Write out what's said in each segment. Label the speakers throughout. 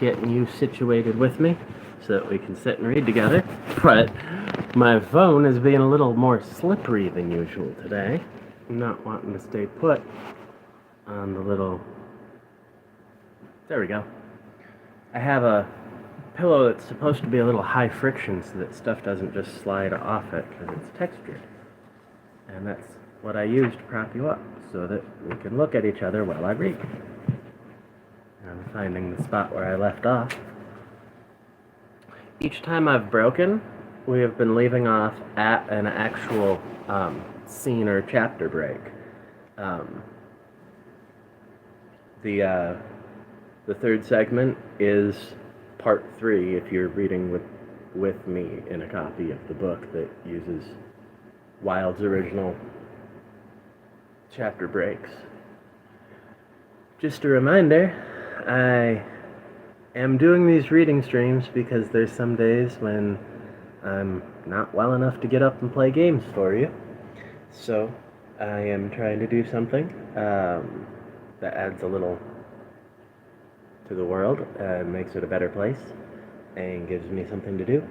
Speaker 1: getting you situated with me so that we can sit and read together. But my phone is being a little more slippery than usual today. I'm not wanting to stay put on the little... There we go. I have a pillow that's supposed to be a little high friction so that stuff doesn't just slide off it because it's textured. And that's what I use to prop you up so that we can look at each other while I read. I'm finding the spot where I left off. Each time I've broken, we have been leaving off at an actual scene or chapter break. The third segment is part 3 if you're reading with me in a copy of the book that uses Wilde's original chapter breaks. Just a reminder, I am doing these reading streams because there's some days when I'm not well enough to get up and play games for you. So I am trying to do something that adds a little to the world and makes it a better place and gives me something to do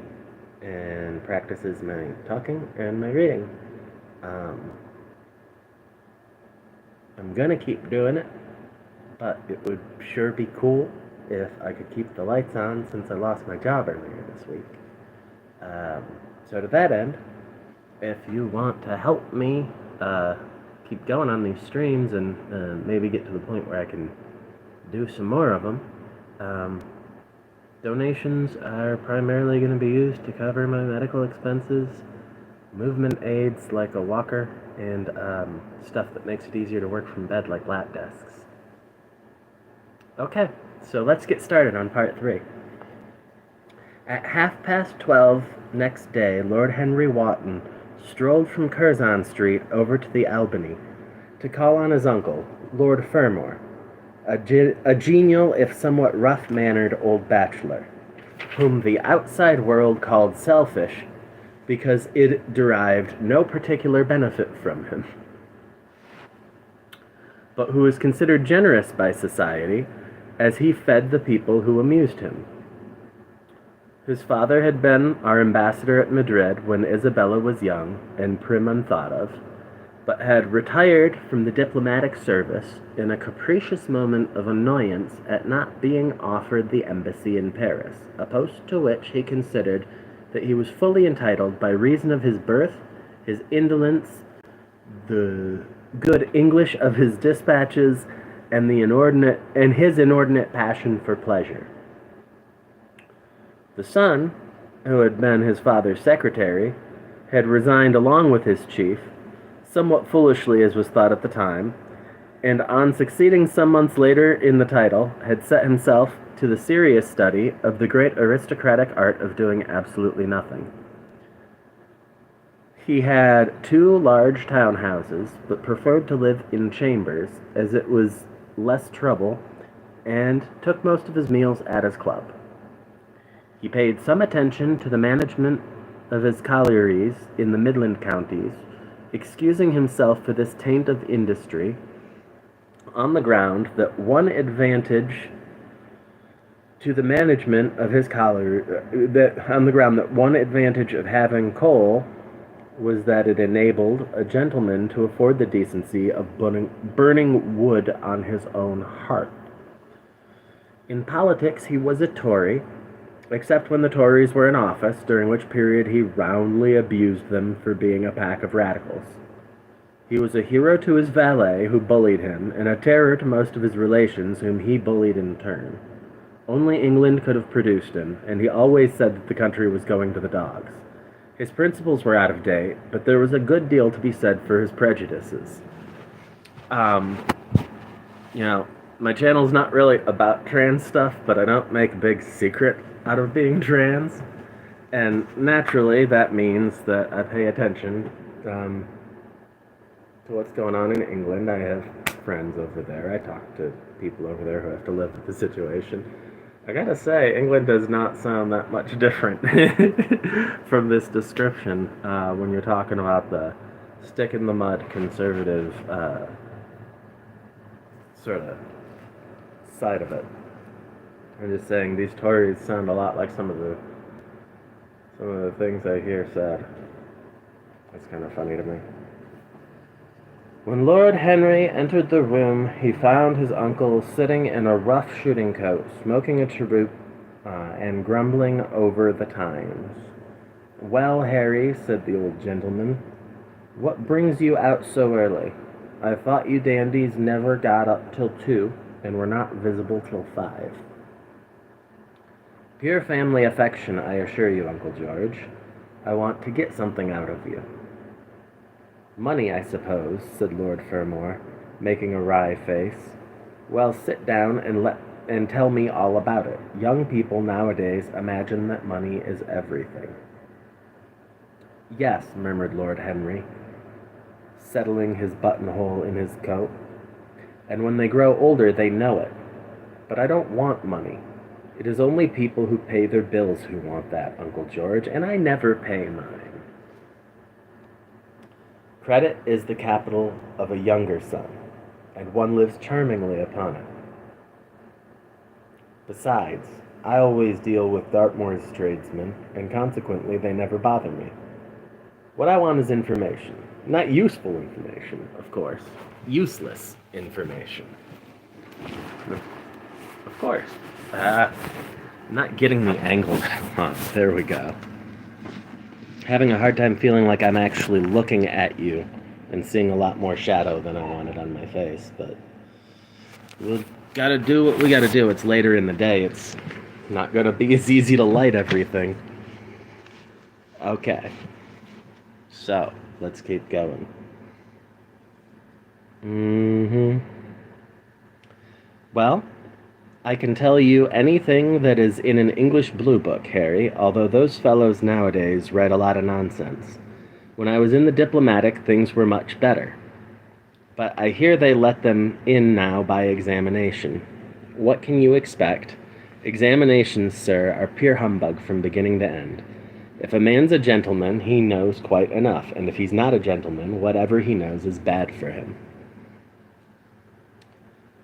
Speaker 1: and practices my talking and my reading. I'm gonna keep doing it, but it would sure be cool if I could keep the lights on since I lost my job earlier this week. So to that end, if you want to help me keep going on these streams and maybe get to the point where I can do some more of them, donations are primarily going to be used to cover my medical expenses, movement aids like a walker, and stuff that makes it easier to work from bed like lap desks. Okay, so let's get started on part 3. At 12:30 next day, Lord Henry Wotton strolled from Curzon Street over to the Albany to call on his uncle, Lord Fermor, a genial if somewhat rough-mannered old bachelor, whom the outside world called selfish because it derived no particular benefit from him, but who was considered generous by society as he fed the people who amused him. His father had been our ambassador at Madrid when Isabella was young and prim unthought of, but had retired from the diplomatic service in a capricious moment of annoyance at not being offered the embassy in Paris, a post to which he considered that he was fully entitled by reason of his birth, his indolence, the good English of his dispatches, and his inordinate passion for pleasure. The son, who had been his father's secretary, had resigned along with his chief, somewhat foolishly as was thought at the time, and on succeeding some months later in the title, had set himself to the serious study of the great aristocratic art of doing absolutely nothing. He had 2 large townhouses, but preferred to live in chambers, as it was less trouble, and took most of his meals at his club. He paid some attention to the management of his collieries in the Midland counties, excusing himself for this taint of industry on the ground that one advantage to the management of his one advantage of having coal was that it enabled a gentleman to afford the decency of burning wood on his own hearth. In politics, he was a Tory, except when the Tories were in office, during which period he roundly abused them for being a pack of radicals. He was a hero to his valet, who bullied him, and a terror to most of his relations, whom he bullied in turn. Only England could have produced him, and he always said that the country was going to the dogs. His principles were out of date, but there was a good deal to be said for his prejudices. My channel's not really about trans stuff, but I don't make a big secret out of being trans. And naturally, that means that I pay attention to what's going on in England. I have friends over there. I talk to people over there who have to live with the situation. I gotta say, England does not sound that much different from this description when you're talking about the stick-in-the-mud conservative sort of side of it. I'm just saying these Tories sound a lot like some of the things I hear said. It's kind of funny to me. When Lord Henry entered the room, he found his uncle sitting in a rough shooting coat, smoking a cheroot and grumbling over the Times. "Well, Harry," said the old gentleman, "what brings you out so early? I thought you dandies never got up till 2, and were not visible till 5. "Pure family affection, I assure you, Uncle George. I want to get something out of you." "Money, I suppose," said Lord Fermor, making a wry face. "Well, sit down and tell me all about it. Young people nowadays imagine that money is everything." "Yes," murmured Lord Henry, settling his buttonhole in his coat. "And when they grow older, they know it. But I don't want money. It is only people who pay their bills who want that, Uncle George, and I never pay mine. Credit is the capital of a younger son, and one lives charmingly upon it. Besides, I always deal with Dartmoor's tradesmen, and consequently they never bother me. What I want is information. Not useful information, of course. Useless information. Of course. Not getting the angle that I want. There we go. Having a hard time feeling like I'm actually looking at you and seeing a lot more shadow than I wanted on my face, but we gotta do what we gotta do. It's later in the day. It's not gonna be as easy to light everything. Okay. So, let's keep going. Well, I can tell you anything that is in an English blue book, Harry, although those fellows nowadays write a lot of nonsense. When I was in the diplomatic, things were much better. But I hear they let them in now by examination. What can you expect? Examinations, sir, are pure humbug from beginning to end. If a man's a gentleman, he knows quite enough, and if he's not a gentleman, whatever he knows is bad for him.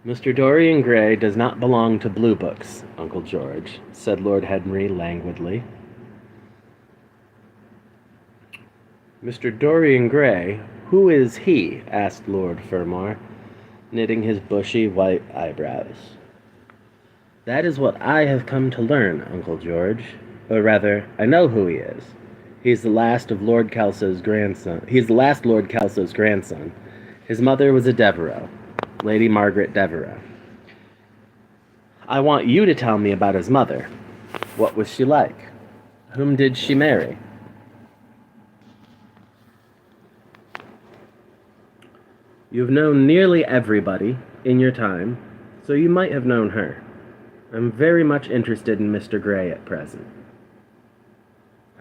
Speaker 1: Mr. Dorian Gray does not belong to blue books, Uncle George, said Lord Henry languidly. Mr. Dorian Gray? Who is he? Asked Lord Fermor, knitting his bushy white eyebrows. That is what I have come to learn, Uncle George. Or rather, I know who he is. He's the last of Lord Kelso's grandson. He's the last Lord Kelso's grandson. His mother was a Devereux, Lady Margaret Devereux. I want you to tell me about his mother. What was she like? Whom did she marry? You've known nearly everybody in your time, so you might have known her. I'm very much interested in Mr. Gray at present.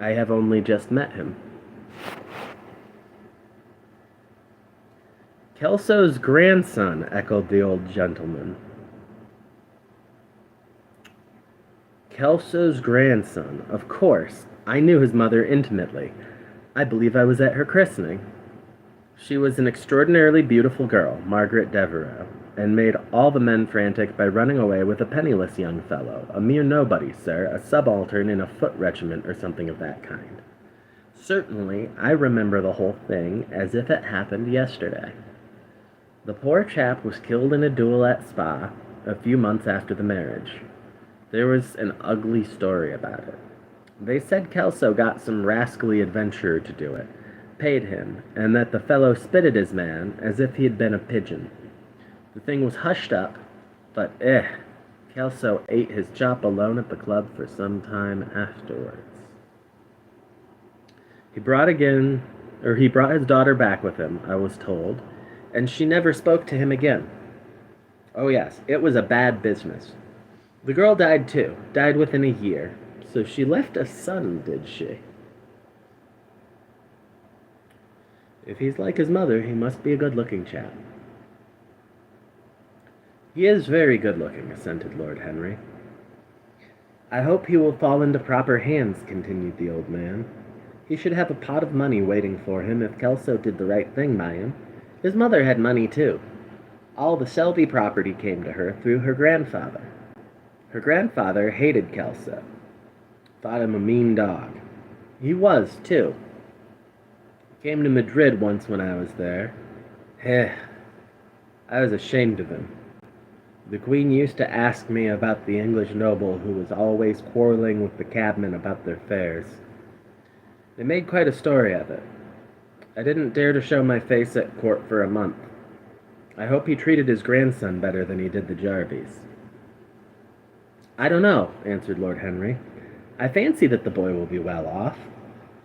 Speaker 1: I have only just met him. Kelso's grandson, echoed the old gentleman. Kelso's grandson, of course. I knew his mother intimately. I believe I was at her christening. She was an extraordinarily beautiful girl, Margaret Devereux, and made all the men frantic by running away with a penniless young fellow, a mere nobody, sir, a subaltern in a foot regiment or something of that kind. Certainly, I remember the whole thing as if it happened yesterday. The poor chap was killed in a duel at Spa a few months after the marriage. There was an ugly story about it. They said Kelso got some rascally adventurer to do it, paid him, and that the fellow spitted his man as if he had been a pigeon. The thing was hushed up, but Kelso ate his chop alone at the club for some time afterwards. He brought his daughter back with him, I was told, and she never spoke to him again. Oh yes, it was a bad business. The girl died too, died within a year, so she left a son, did she? If he's like his mother, he must be a good-looking chap. He is very good-looking, assented Lord Henry. I hope he will fall into proper hands, continued the old man. He should have a pot of money waiting for him if Kelso did the right thing by him. His mother had money, too. All the Selby property came to her through her grandfather. Her grandfather hated Kelso, thought him a mean dog. He was, too. Came to Madrid once when I was there. I was ashamed of him. The Queen used to ask me about the English noble who was always quarreling with the cabmen about their fares. They made quite a story of it. I didn't dare to show my face at court for a month. I hope he treated his grandson better than he did the Jarvies. I don't know, answered Lord Henry. I fancy that the boy will be well off.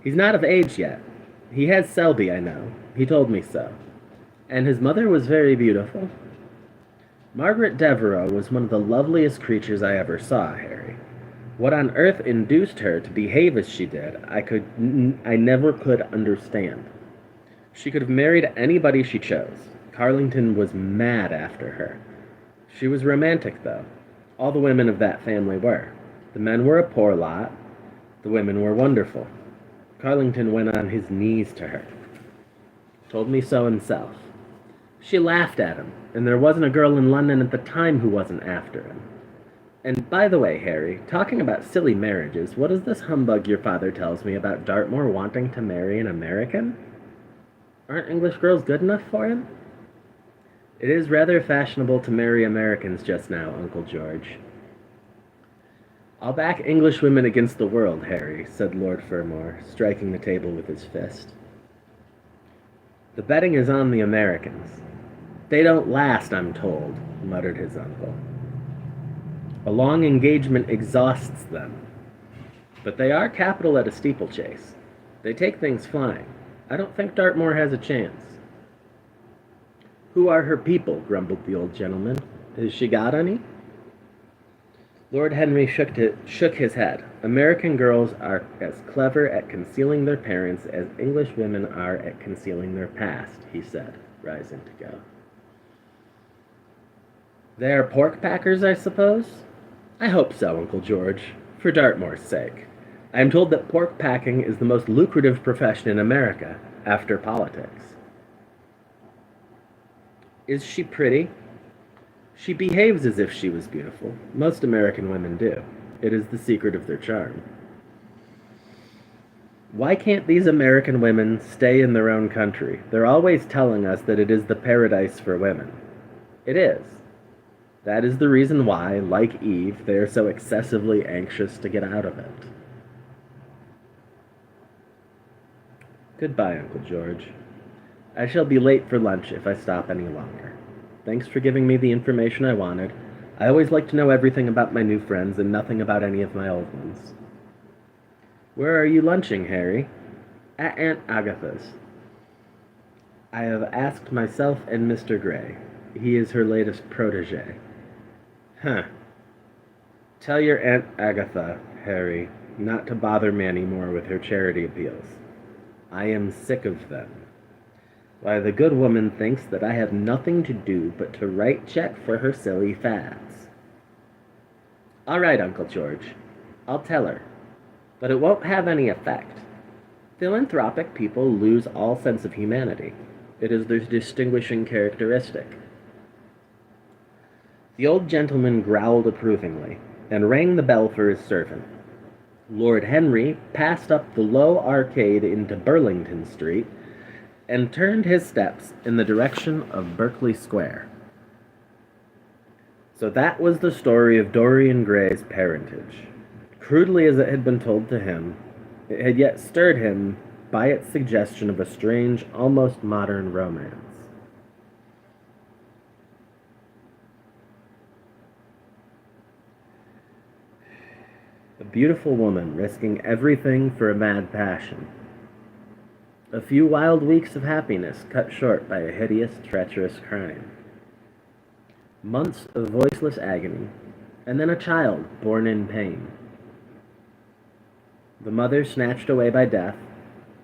Speaker 1: He's not of age yet. He has Selby, I know. He told me so. And his mother was very beautiful. Margaret Devereux was one of the loveliest creatures I ever saw, Harry. What on earth induced her to behave as she did, I never could understand. She could have married anybody she chose. Carlington was mad after her. She was romantic, though. All the women of that family were. The men were a poor lot. The women were wonderful. Carlington went on his knees to her. Told me so himself. She laughed at him, and there wasn't a girl in London at the time who wasn't after him. And by the way, Harry, talking about silly marriages, what is this humbug your father tells me about Dartmoor wanting to marry an American? Aren't English girls good enough for him? It is rather fashionable to marry Americans just now, Uncle George. I'll back English women against the world, Harry, said Lord Fermor, striking the table with his fist. The betting is on the Americans. They don't last, I'm told, muttered his uncle. A long engagement exhausts them. But they are capital at a steeplechase. They take things flying. I don't think Dartmoor has a chance. Who are her people? Grumbled the old gentleman. Has she got any? Lord Henry shook his head. American girls are as clever at concealing their parents as English women are at concealing their past, he said, rising to go. They are pork packers, I suppose? I hope so, Uncle George, for Dartmoor's sake. I am told that pork packing is the most lucrative profession in America, after politics. Is she pretty? She behaves as if she was beautiful. Most American women do. It is the secret of their charm. Why can't these American women stay in their own country? They're always telling us that it is the paradise for women. It is. That is the reason why, like Eve, they are so excessively anxious to get out of it. Goodbye, Uncle George. I shall be late for lunch if I stop any longer. Thanks for giving me the information I wanted. I always like to know everything about my new friends and nothing about any of my old ones. Where are you lunching, Harry? At Aunt Agatha's. I have asked myself and Mr. Gray. He is her latest protege. Huh. Tell your Aunt Agatha, Harry, not to bother me anymore with her charity appeals. I am sick of them. Why, the good woman thinks that I have nothing to do but to write check for her silly fads. All right, Uncle George. I'll tell her. But it won't have any effect. Philanthropic people lose all sense of humanity. It is their distinguishing characteristic. The old gentleman growled approvingly, and rang the bell for his servant. Lord Henry passed up the low arcade into Burlington Street, and turned his steps in the direction of Berkeley Square. So that was the story of Dorian Gray's parentage. Crudely as it had been told to him, it had yet stirred him by its suggestion of a strange, almost modern romance. A beautiful woman risking everything for a mad passion. A few wild weeks of happiness cut short by a hideous, treacherous crime. Months of voiceless agony, and then a child born in pain. The mother snatched away by death,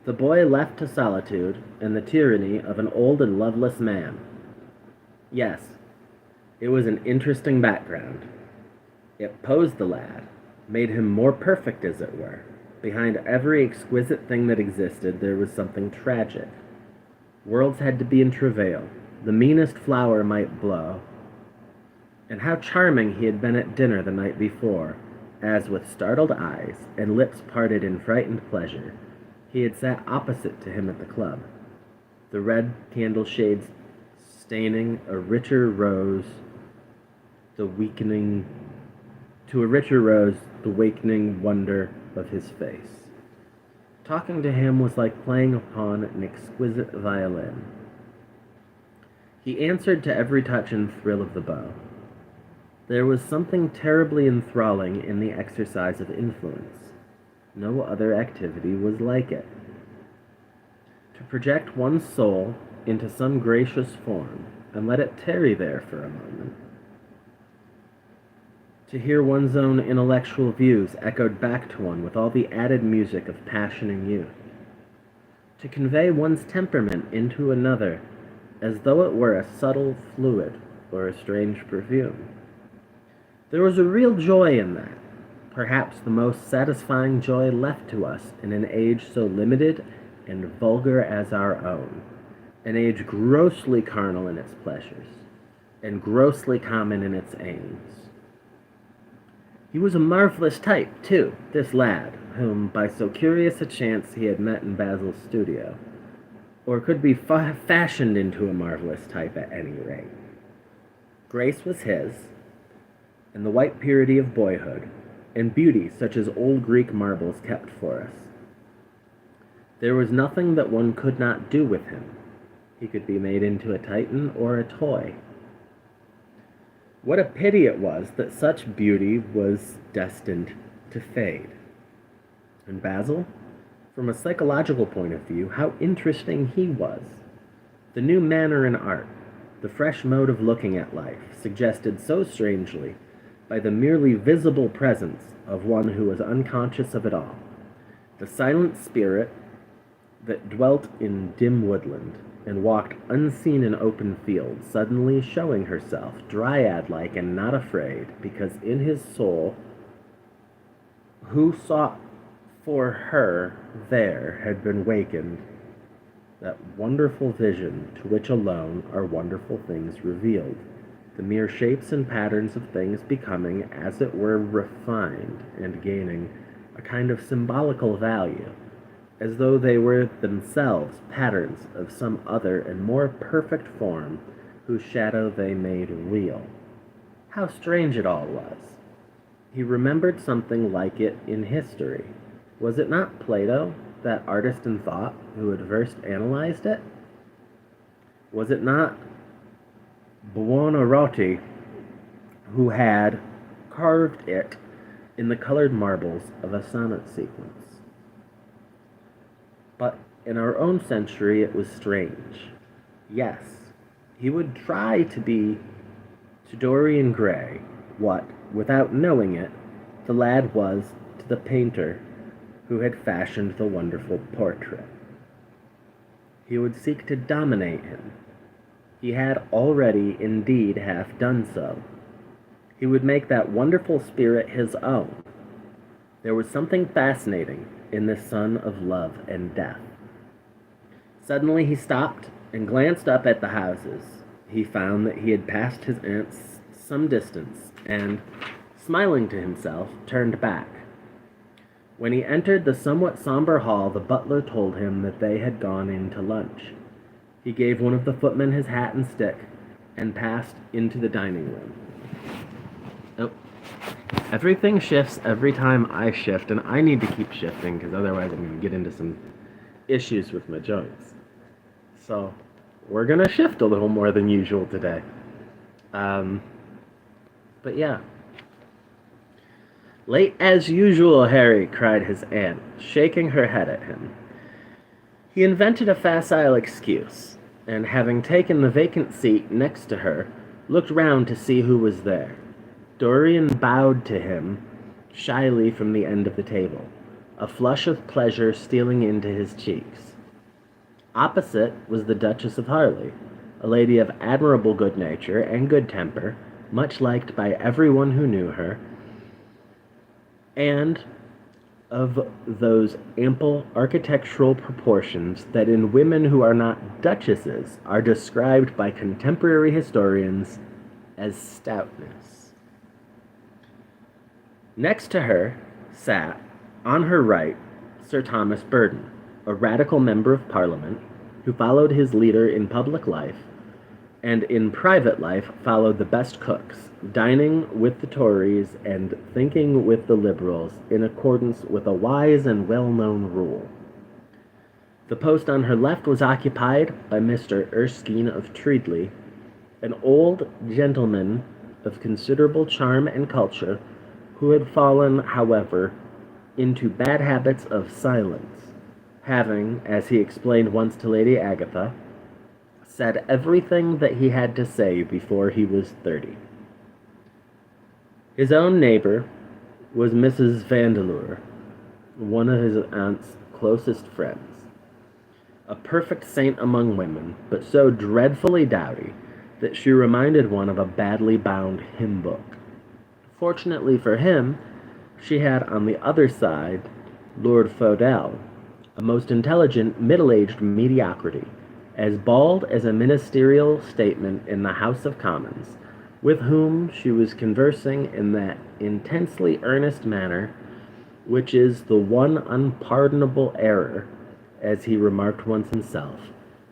Speaker 1: the boy left to solitude and the tyranny of an old and loveless man. Yes, it was an interesting background. It posed the lad, made him more perfect, as it were. Behind every exquisite thing that existed, there was something tragic. Worlds had to be in travail. The meanest flower might blow. and how charming he had been at dinner the night before, as with startled eyes and lips parted in frightened pleasure, he had sat opposite to him at the club, the red candle shades staining a richer rose, the weakening to a richer rose the wakening wonder of his face. Talking to him was like playing upon an exquisite violin. He answered to every touch and thrill of the bow. There was something terribly enthralling in the exercise of influence. No other activity was like it. To project one's soul into some gracious form and let it tarry there for a moment. To hear one's own intellectual views echoed back to one with all the added music of passion and youth. To convey one's temperament into another as though it were a subtle fluid or a strange perfume. There was a real joy in that, perhaps the most satisfying joy left to us in an age so limited and vulgar as our own, an age grossly carnal in its pleasures, and grossly common in its aims. He was a marvelous type, too, this lad, whom by so curious a chance he had met in Basil's studio, or could be fashioned into a marvelous type at any rate. Grace was his, and the white purity of boyhood, and beauty such as old Greek marbles kept for us. There was nothing that one could not do with him. He could be made into a Titan or a toy. What a pity it was that such beauty was destined to fade. And Basil, from a psychological point of view, how interesting he was. The new manner in art, the fresh mode of looking at life, suggested so strangely by the merely visible presence of one who was unconscious of it all, the silent spirit that dwelt in dim woodland and walked unseen in open fields, suddenly showing herself dryad-like and not afraid, because in his soul, who sought for her there had been wakened that wonderful vision to which alone are wonderful things revealed, the mere shapes and patterns of things becoming, as it were, refined and gaining a kind of symbolical value, as though they were themselves patterns of some other and more perfect form whose shadow they made real. How strange it all was! He remembered something like it in history. Was it not Plato, that artist in thought, who had first analyzed it? Was it not Buonarroti, who had carved it in the colored marbles of a sonnet sequence? But in our own century it was strange. Yes, he would try to be to Dorian Gray what, without knowing it, the lad was to the painter who had fashioned the wonderful portrait. He would seek to dominate him. He had already indeed half done so. He would make that wonderful spirit his own. There was something fascinating in this son of love and death. Suddenly he stopped and glanced up at the houses. He found that he had passed his aunt's some distance, and, smiling to himself, turned back. When he entered the somewhat somber hall, the butler told him that they had gone in to lunch. He gave one of the footmen his hat and stick, and passed into the dining room. Oh, everything shifts every time I shift, and I need to keep shifting, because otherwise I'm going to get into some issues with my joints. So, we're going to shift a little more than usual today. But yeah. "Late as usual, Harry," cried his aunt, shaking her head at him. He invented a facile excuse, and having taken the vacant seat next to her, looked round to see who was there. Dorian bowed to him shyly from the end of the table, a flush of pleasure stealing into his cheeks. Opposite was the Duchess of Harley, a lady of admirable good nature and good temper, much liked by everyone who knew her, and of those ample architectural proportions that in women who are not duchesses are described by contemporary historians as stoutness. Next to her sat, on her right, Sir Thomas Burton, a radical member of Parliament who followed his leader in public life and in private life followed the best cooks, dining with the Tories and thinking with the Liberals in accordance with a wise and well-known rule. The post on her left was occupied by Mr. Erskine of Treadley, an old gentleman of considerable charm and culture who had fallen, however, into bad habits of silence, having, as he explained once to Lady Agatha, said everything that he had to say before he was 30. His own neighbor was Mrs. Vandeleur, one of his aunt's closest friends, a perfect saint among women, but so dreadfully dowdy that she reminded one of a badly bound hymn book. Fortunately for him, she had on the other side Lord Faudel, a most intelligent, middle-aged mediocrity, as bald as a ministerial statement in the House of Commons, with whom she was conversing in that intensely earnest manner which is the one unpardonable error, as he remarked once himself,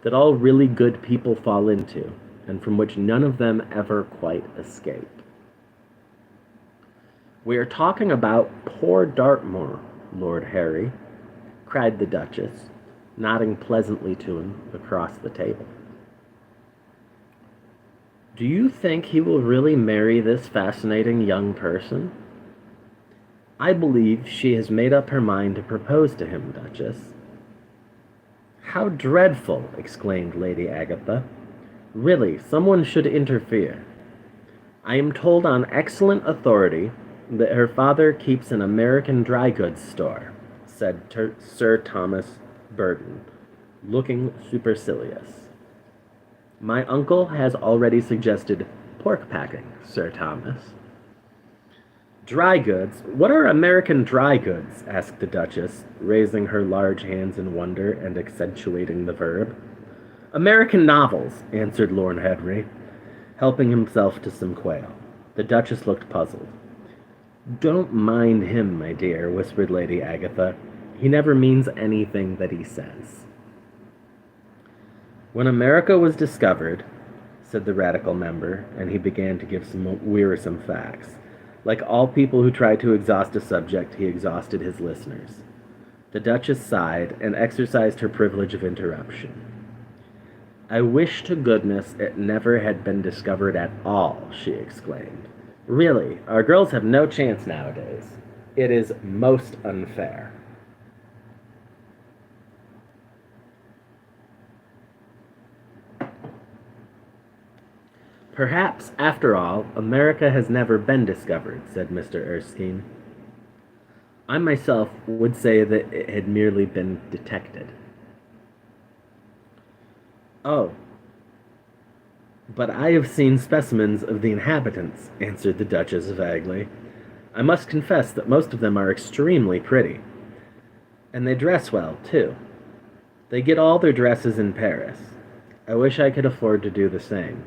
Speaker 1: that all really good people fall into, and from which none of them ever quite escape. "We are talking about poor Dartmoor, Lord Harry," cried the Duchess, nodding pleasantly to him across the table. "Do you think he will really marry this fascinating young person?" "I believe she has made up her mind to propose to him, Duchess." "How dreadful!" exclaimed Lady Agatha. "Really, someone should interfere. I am told on excellent authority that her father keeps an American dry goods store," said Sir Thomas Burton, looking supercilious. "My uncle has already suggested pork packing, Sir Thomas." "Dry goods? What are American dry goods?" asked the Duchess, raising her large hands in wonder and accentuating the verb. "American novels," answered Lord Henry, helping himself to some quail. The Duchess looked puzzled. "Don't mind him, my dear," whispered Lady Agatha. "He never means anything that he says." "When America was discovered," said the radical member, and he began to give some wearisome facts. Like all people who try to exhaust a subject, he exhausted his listeners. The Duchess sighed and exercised her privilege of interruption. "I wish to goodness it never had been discovered at all," she exclaimed. "Really, our girls have no chance nowadays. It is most unfair." "Perhaps, after all, America has never been discovered," said Mr. Erskine. "I myself would say that it had merely been detected." "Oh, but I have seen specimens of the inhabitants," answered the Duchess vaguely. "I must confess that most of them are extremely pretty. And they dress well, too. They get all their dresses in Paris. I wish I could afford to do the same."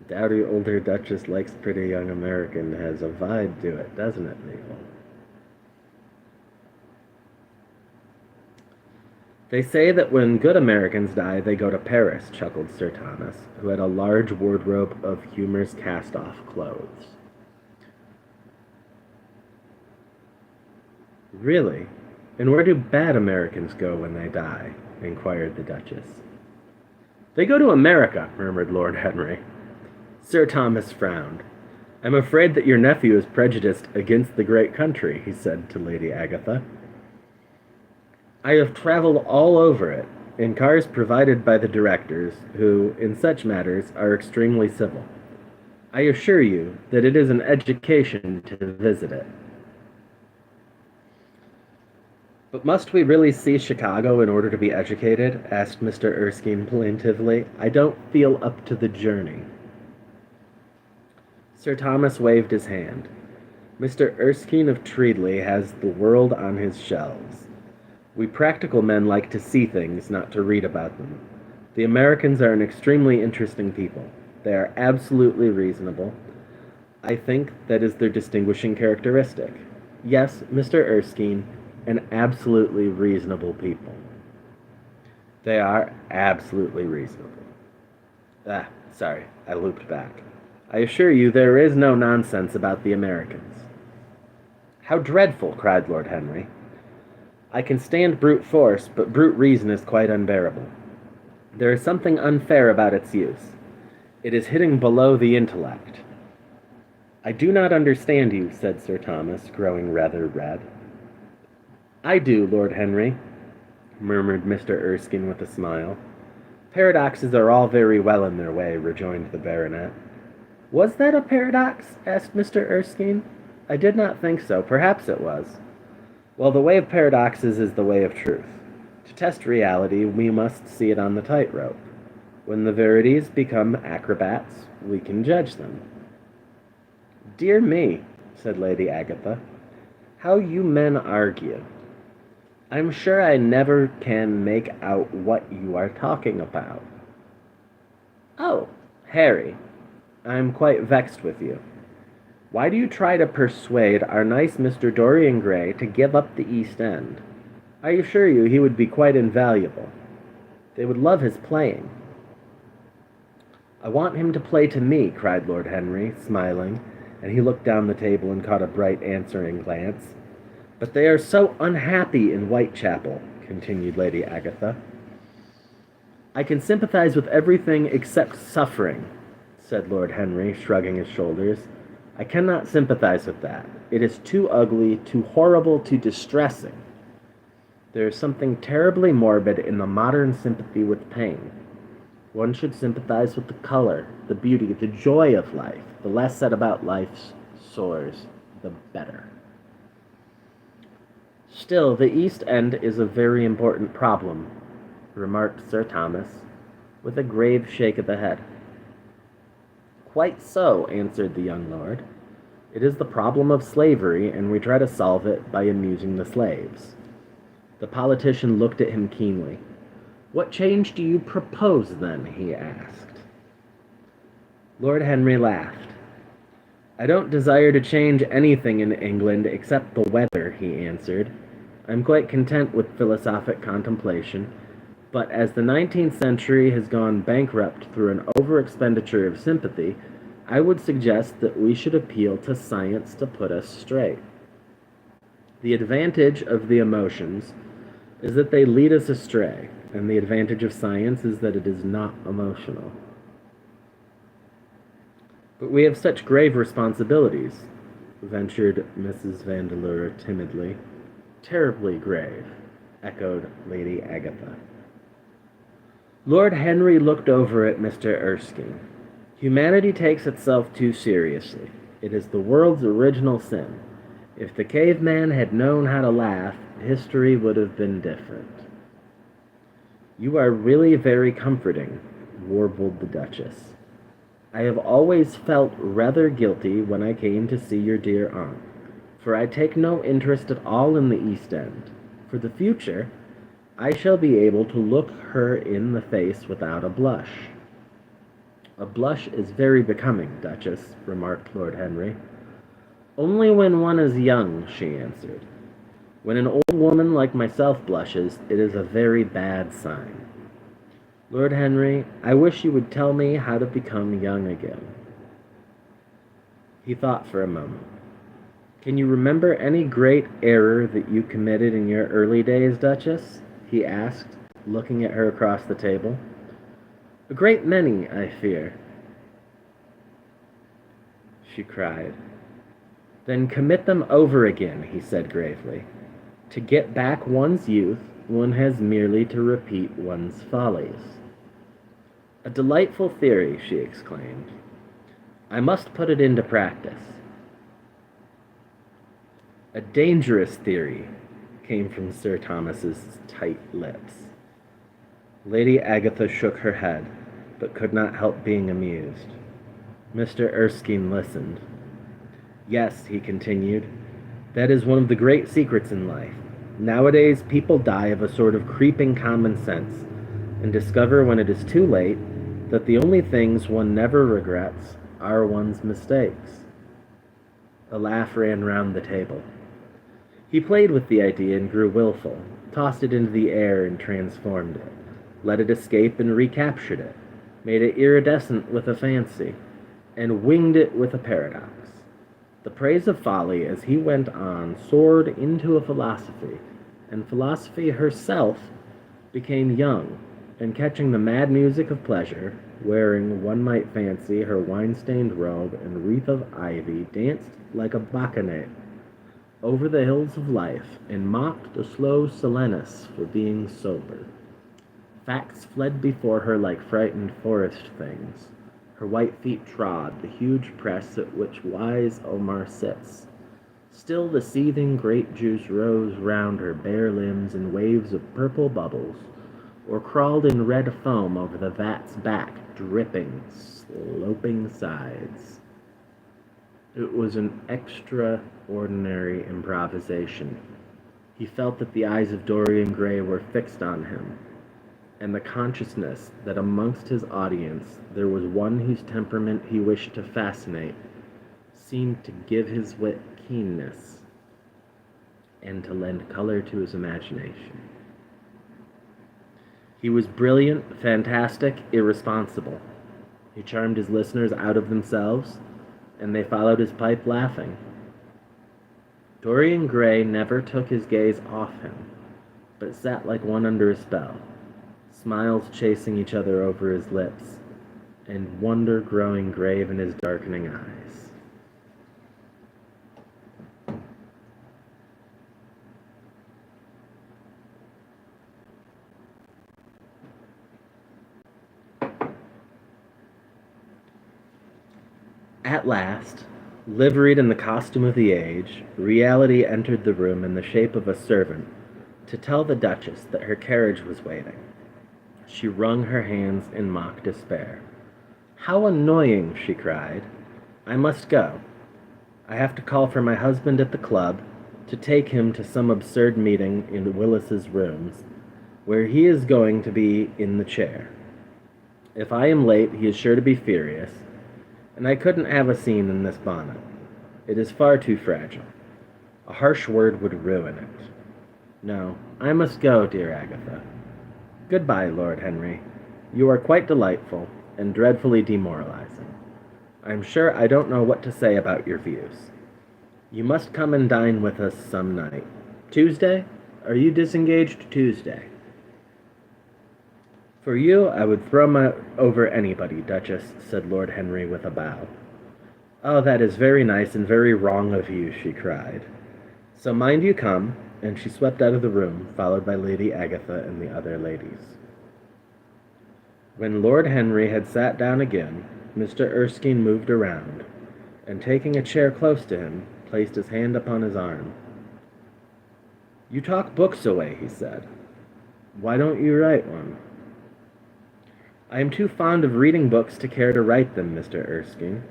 Speaker 1: "Dowdy older Duchess likes pretty young American has a vibe to it, doesn't it, Mabel?" "They say that when good Americans die, they go to Paris," chuckled Sir Thomas, who had a large wardrobe of humorous cast-off clothes. "Really? And where do bad Americans go when they die?" inquired the Duchess. "They go to America," murmured Lord Henry. Sir Thomas frowned. "I'm afraid that your nephew is prejudiced against the great country," he said to Lady Agatha. "I have traveled all over it, in cars provided by the directors, who, in such matters, are extremely civil. I assure you that it is an education to visit it." "But must we really see Chicago in order to be educated?" asked Mr. Erskine plaintively. "I don't feel up to the journey." Sir Thomas waved his hand. "Mr. Erskine of Treadley has the world on his shelves. We practical men like to see things, not to read about them. The Americans are an extremely interesting people. They are absolutely reasonable. I think that is their distinguishing characteristic. Yes, Mr. Erskine, an absolutely reasonable people. They are absolutely reasonable. Sorry, I looped back. I assure you there is no nonsense about the Americans. How dreadful, cried Lord Henry. I can stand brute force, but brute reason is quite unbearable. There is something unfair about its use. It is hitting below the intellect. I do not understand you, said Sir Thomas, growing rather red. I do, Lord Henry, murmured Mr. Erskine with a smile. Paradoxes are all very well in their way, rejoined the baronet. Was that a paradox? Asked Mr. Erskine. I did not think so. Perhaps it was. Well, the way of paradoxes is the way of truth. To test reality, we must see it on the tightrope. When the verities become acrobats, we can judge them. Dear me, said Lady Agatha, how you men argue. I'm sure I never can make out what you are talking about. Oh, Harry, I'm quite vexed with you. Why do you try to persuade our nice Mr. Dorian Gray to give up the East End? I assure you he would be quite invaluable. They would love his playing. I want him to play to me, cried Lord Henry, smiling, and he looked down the table and caught a bright answering glance. But they are so unhappy in Whitechapel, continued Lady Agatha. I can sympathize with everything except suffering, said Lord Henry, shrugging his shoulders. I cannot sympathize with that. It is too ugly, too horrible, too distressing. There is something terribly morbid in the modern sympathy with pain. One should sympathize with the color, the beauty, the joy of life. The less said about life's sores, the better. Still, the East End is a very important problem, remarked Sir Thomas, with a grave shake of the head. Quite so, answered the young lord. It is the problem of slavery, and we try to solve it by amusing the slaves. The politician looked at him keenly. What change do you propose, then? He asked. Lord Henry laughed. I don't desire to change anything in England except the weather, he answered. I'm quite content with philosophic contemplation, but as the 19th century has gone bankrupt through an over-expenditure of sympathy, I would suggest that we should appeal to science to put us straight. The advantage of the emotions is that they lead us astray, and the advantage of science is that it is not emotional. But we have such grave responsibilities, ventured Mrs. Vandeleur timidly. Terribly grave, echoed Lady Agatha. Lord Henry looked over at Mr. Erskine. Humanity takes itself too seriously. It is the world's original sin. If the caveman had known how to laugh, history would have been different. You are really very comforting, warbled the Duchess. I have always felt rather guilty when I came to see your dear aunt, for I take no interest at all in the East End. For the future, I shall be able to look her in the face without a blush. A blush is very becoming, Duchess, remarked Lord Henry. Only when one is young, she answered. When an old woman like myself blushes, it is a very bad sign. Lord Henry, I wish you would tell me how to become young again. He thought for a moment. Can you remember any great error that you committed in your early days, Duchess? He asked, looking at her across the table. A great many, I fear, she cried. Then commit them over again, he said gravely. To get back one's youth, one has merely to repeat one's follies. A delightful theory, she exclaimed. I must put it into practice. A dangerous theory, came from Sir Thomas's tight lips. Lady Agatha shook her head, but could not help being amused. Mr. Erskine listened. Yes, he continued, that is one of the great secrets in life. Nowadays, people die of a sort of creeping common sense, and discover when it is too late that the only things one never regrets are one's mistakes. A laugh ran round the table. He played with the idea and grew willful, tossed it into the air and transformed it, let it escape and recaptured it, made it iridescent with a fancy, and winged it with a paradox. The praise of folly as he went on soared into a philosophy, and philosophy herself became young, and catching the mad music of pleasure, wearing, one might fancy, her wine-stained robe and wreath of ivy, danced like a bacchanal over the hills of life, and mocked the slow Silenus for being sober. Facts fled before her like frightened forest things. Her white feet trod the huge press at which wise Omar sits. Still the seething grape juice rose round her bare limbs in waves of purple bubbles, or crawled in red foam over the vat's back, dripping, sloping sides. It was an extraordinary improvisation. He felt that the eyes of Dorian Gray were fixed on him, and the consciousness that amongst his audience there was one whose temperament he wished to fascinate seemed to give his wit keenness and to lend color to his imagination. He was brilliant, fantastic, irresponsible. He charmed his listeners out of themselves, and they followed his pipe laughing. Dorian Gray never took his gaze off him, but sat like one under a spell, smiles chasing each other over his lips, and wonder growing grave in his darkening eyes. At last, liveried in the costume of the age, reality entered the room in the shape of a servant to tell the Duchess that her carriage was waiting. She wrung her hands in mock despair. "How annoying!" she cried. "I must go. I have to call for my husband at the club, to take him to some absurd meeting in Willis's rooms, where he is going to be in the chair. If I am late, he is sure to be furious, and I couldn't have a scene in this bonnet. It is far too fragile. A harsh word would ruin it. No, I must go, dear Agatha. Goodbye, Lord Henry. You are quite delightful, and dreadfully demoralizing. I am sure I don't know what to say about your views. You must come and dine with us some night. Tuesday? Are you disengaged Tuesday?" "For you, I would throw over anybody, Duchess," said Lord Henry with a bow. "Oh, that is very nice and very wrong of you," she cried. "So mind you come," and she swept out of the room, followed by Lady Agatha and the other ladies. When Lord Henry had sat down again, Mr. Erskine moved around, and taking a chair close to him, placed his hand upon his arm. "You talk books away," he said. "Why don't you write one?" "I am too fond of reading books to care to write them, Mr. Erskine."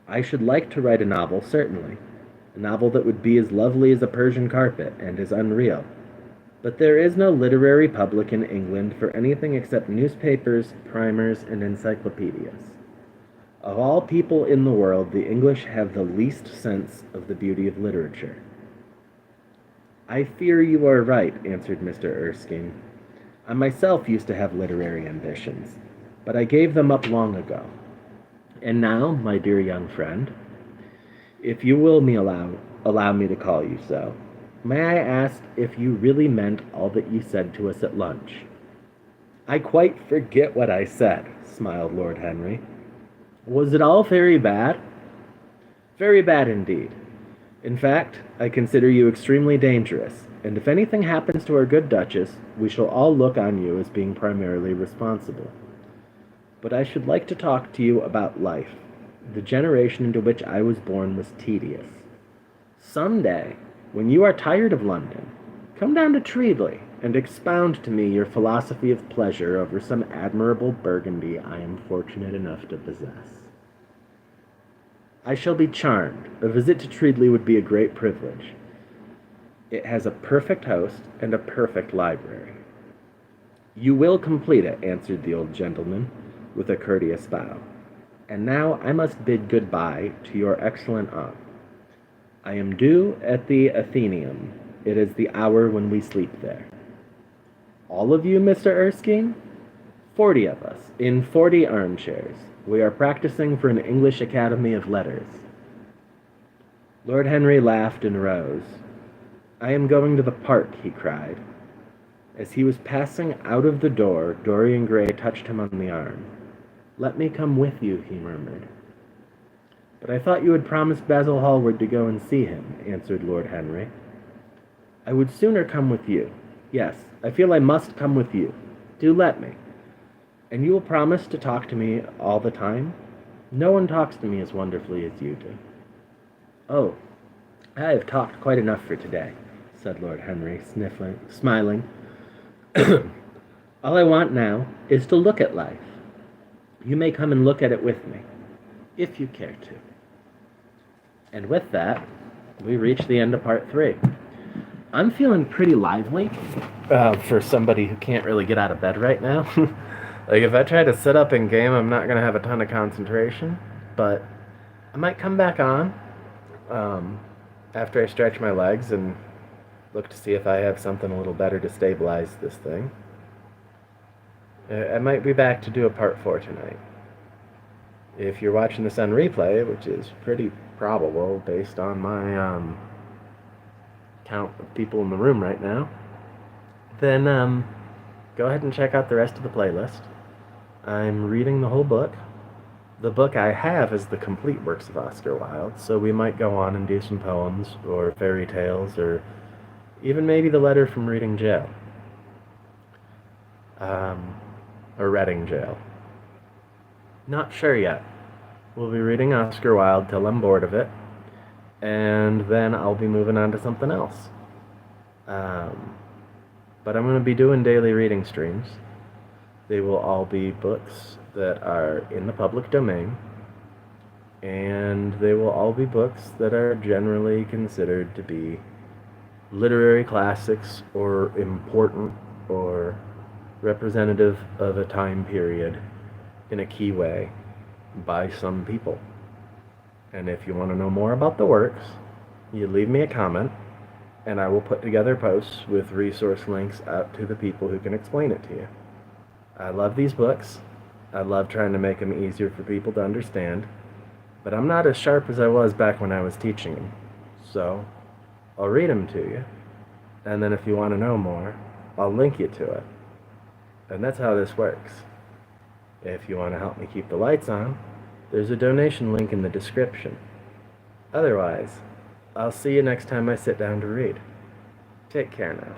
Speaker 1: "I should like to write a novel, certainly. A novel that would be as lovely as a Persian carpet, and as unreal. But there is no literary public in England for anything except newspapers, primers, and encyclopedias. Of all people in the world, the English have the least sense of the beauty of literature." "I fear you are right," answered Mr. Erskine. "I myself used to have literary ambitions, but I gave them up long ago. And now, my dear young friend, if you will allow me to call you so, may I ask if you really meant all that you said to us at lunch?" "I quite forget what I said," smiled Lord Henry. "Was it all very bad?" "Very bad indeed. In fact, I consider you extremely dangerous, and if anything happens to our good Duchess, we shall all look on you as being primarily responsible. But I should like to talk to you about life. The generation into which I was born was tedious. Some day, when you are tired of London, come down to Treadley and expound to me your philosophy of pleasure over some admirable Burgundy I am fortunate enough to possess. I shall be charmed. A visit to Treadley would be a great privilege. It has a perfect host and a perfect library." You will complete it, answered the old gentleman, with a courteous bow. And now I must bid good-bye to your excellent aunt. I am due at the Athenaeum. It is the hour when we sleep there. All of you, Mr. Erskine? 40 of us, in 40 armchairs. We are practicing for an English Academy of Letters. Lord Henry laughed and rose. I am going to the park, he cried. As he was passing out of the door, Dorian Gray touched him on the arm. Let me come with you, he murmured. But I thought you had promised Basil Hallward to go and see him, answered Lord Henry. I would sooner come with you. Yes, I feel I must come with you. Do let me. And you will promise to talk to me all the time? No one talks to me as wonderfully as you do. Oh, I have talked quite enough for today, said Lord Henry, smiling. All I want now is to look at life. You may come and look at it with me, if you care to. And with that, we reach the end of part 3. I'm feeling pretty lively for somebody who can't really get out of bed right now. Like, if I try to sit up in game, I'm not going to have a ton of concentration, but I might come back on after I stretch my legs and look to see if I have something a little better to stabilize this thing. I might be back to do a part 4 tonight. If you're watching this on replay, which is pretty probable based on my count of people in the room right now, then go ahead and check out the rest of the playlist. I'm reading the whole book. The book I have is the complete works of Oscar Wilde, so we might go on and do some poems or fairy tales or even maybe the letter from Reading Jail. Or Reading Jail. Not sure yet. We'll be reading Oscar Wilde till I'm bored of it, and then I'll be moving on to something else. But I'm going to be doing daily reading streams. They will all be books that are in the public domain, and they will all be books that are generally considered to be literary classics or important or representative of a time period in a key way by some people. And if you want to know more about the works, you leave me a comment, and I will put together posts with resource links out to the people who can explain it to you. I love these books. I love trying to make them easier for people to understand, but I'm not as sharp as I was back when I was teaching them. So I'll read them to you, and then if you want to know more, I'll link you to it. And that's how this works. If you want to help me keep the lights on, there's a donation link in the description. Otherwise, I'll see you next time I sit down to read. Take care now.